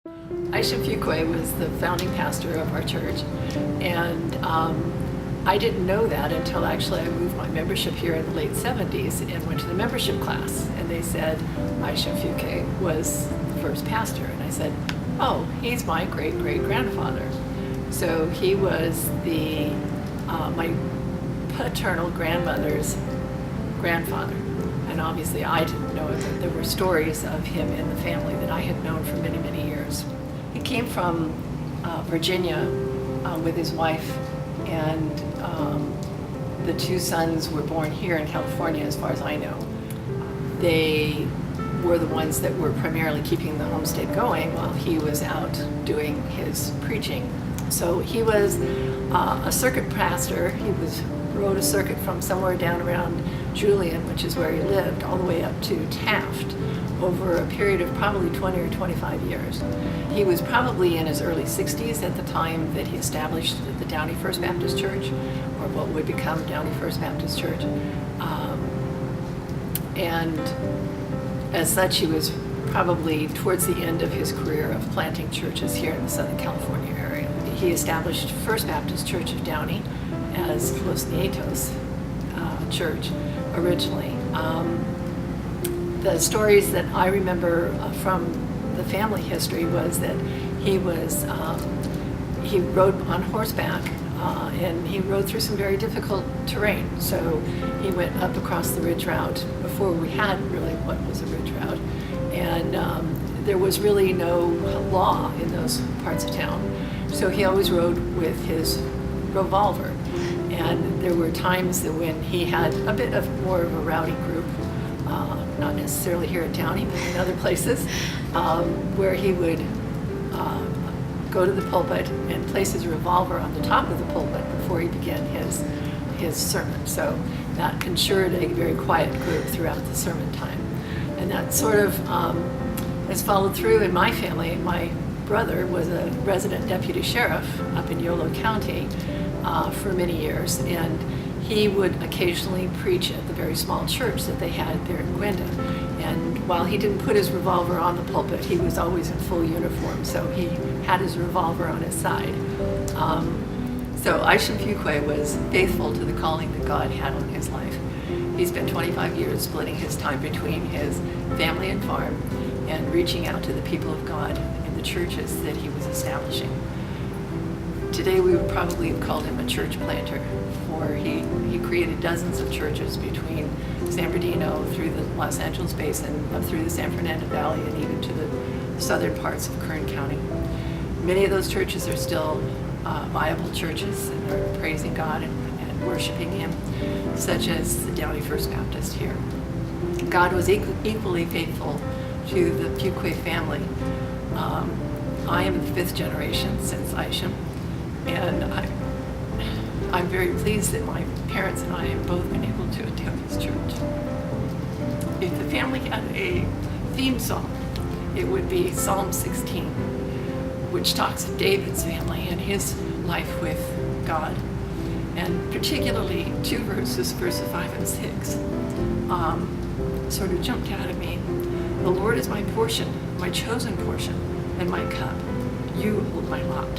Aisha Fuqua was the founding pastor of our church, and I didn't know that until actually I moved my membership here in the late 70s and went to the membership class, and they said Aisha Fuqua was the first pastor, and I said, oh, he's my great-great-grandfather. So he was my paternal grandmother's grandfather, and obviously I didn't know it, but there were stories of him in the family that I had known for many, many years. He came from Virginia with his wife, and the two sons were born here in California, as far as I know. They were the ones that were primarily keeping the homestead going while he was out doing his preaching. So he was a circuit pastor. He rode a circuit from somewhere down around Julian, which is where he lived, all the way up to Taft over a period of probably 20 or 25 years. He was probably in his early 60s at the time that he established the Downey First Baptist Church, or what would become Downey First Baptist Church. And as such, he was probably towards the end of his career of planting churches here in the Southern California area. He established First Baptist Church of Downey as Los Nietos church originally. The stories that I remember from the family history was that he rode on horseback, and he rode through some very difficult terrain. So he went up across the ridge route before we had really what was a ridge route, and there was really no law in those parts of town. So he always rode with his revolver, and there were times that when he had a bit of more of a rowdy group, not necessarily here at Downey, but in other places, where he would go to the pulpit and place his revolver on the top of the pulpit before he began his sermon. So that ensured a very quiet group throughout the sermon time. And that sort of has followed through in my family. My brother was a resident deputy sheriff up in Yolo County for many years, and he would occasionally preach at the very small church that they had there in Gwenda. And while he didn't put his revolver on the pulpit, he was always in full uniform, so he had his revolver on his side. So Aisha Fuqua was faithful to the calling that God had on his life. He spent 25 years splitting his time between his family and farm and reaching out to the people of God in the churches that he was establishing. Today we would probably have called him a church planter, for he created dozens of churches between San Bernardino through the Los Angeles Basin, up through the San Fernando Valley, and even to the southern parts of Kern County. Many of those churches are still viable churches and are praising God and worshiping Him, such as the Downey First Baptist here. God was equally faithful to the Fuqua family. I am the fifth generation since Aisha, and I'm very pleased that my parents and I have both been able to attend this church. If the family had a theme song, it would be Psalm 16, which talks of David's family and his life with God, and particularly two verses, verses 5 and 6, sort of jumped out at me. The Lord is my portion, my chosen portion, and my cup. You hold my lot.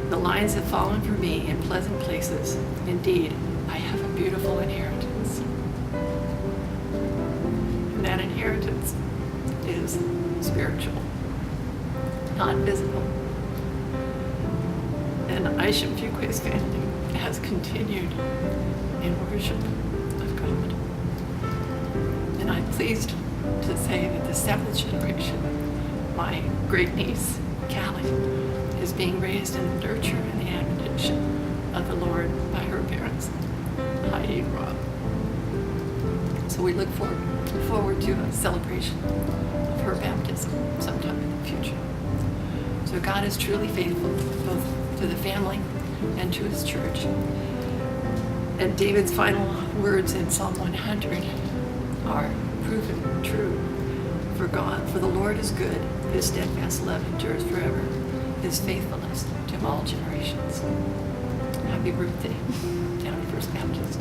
The lines have fallen for me in pleasant places. Indeed, I have a beautiful inheritance. And that inheritance is spiritual, not visible. And Aisha Fuqua's family has continued in worship of God. And I'm pleased to say that the seventh generation, my great niece, Callie, is being raised in the nurture and the admonition of the Lord by her parents, Heidi and Rob. So we look forward to a celebration of her baptism sometime in the future. So God is truly faithful both to the family and to His church. And David's final words in Psalm 100 are proven true. For the Lord is good, His steadfast love endures forever, His faithfulness to all generations. Happy birthday, Downey First Baptist.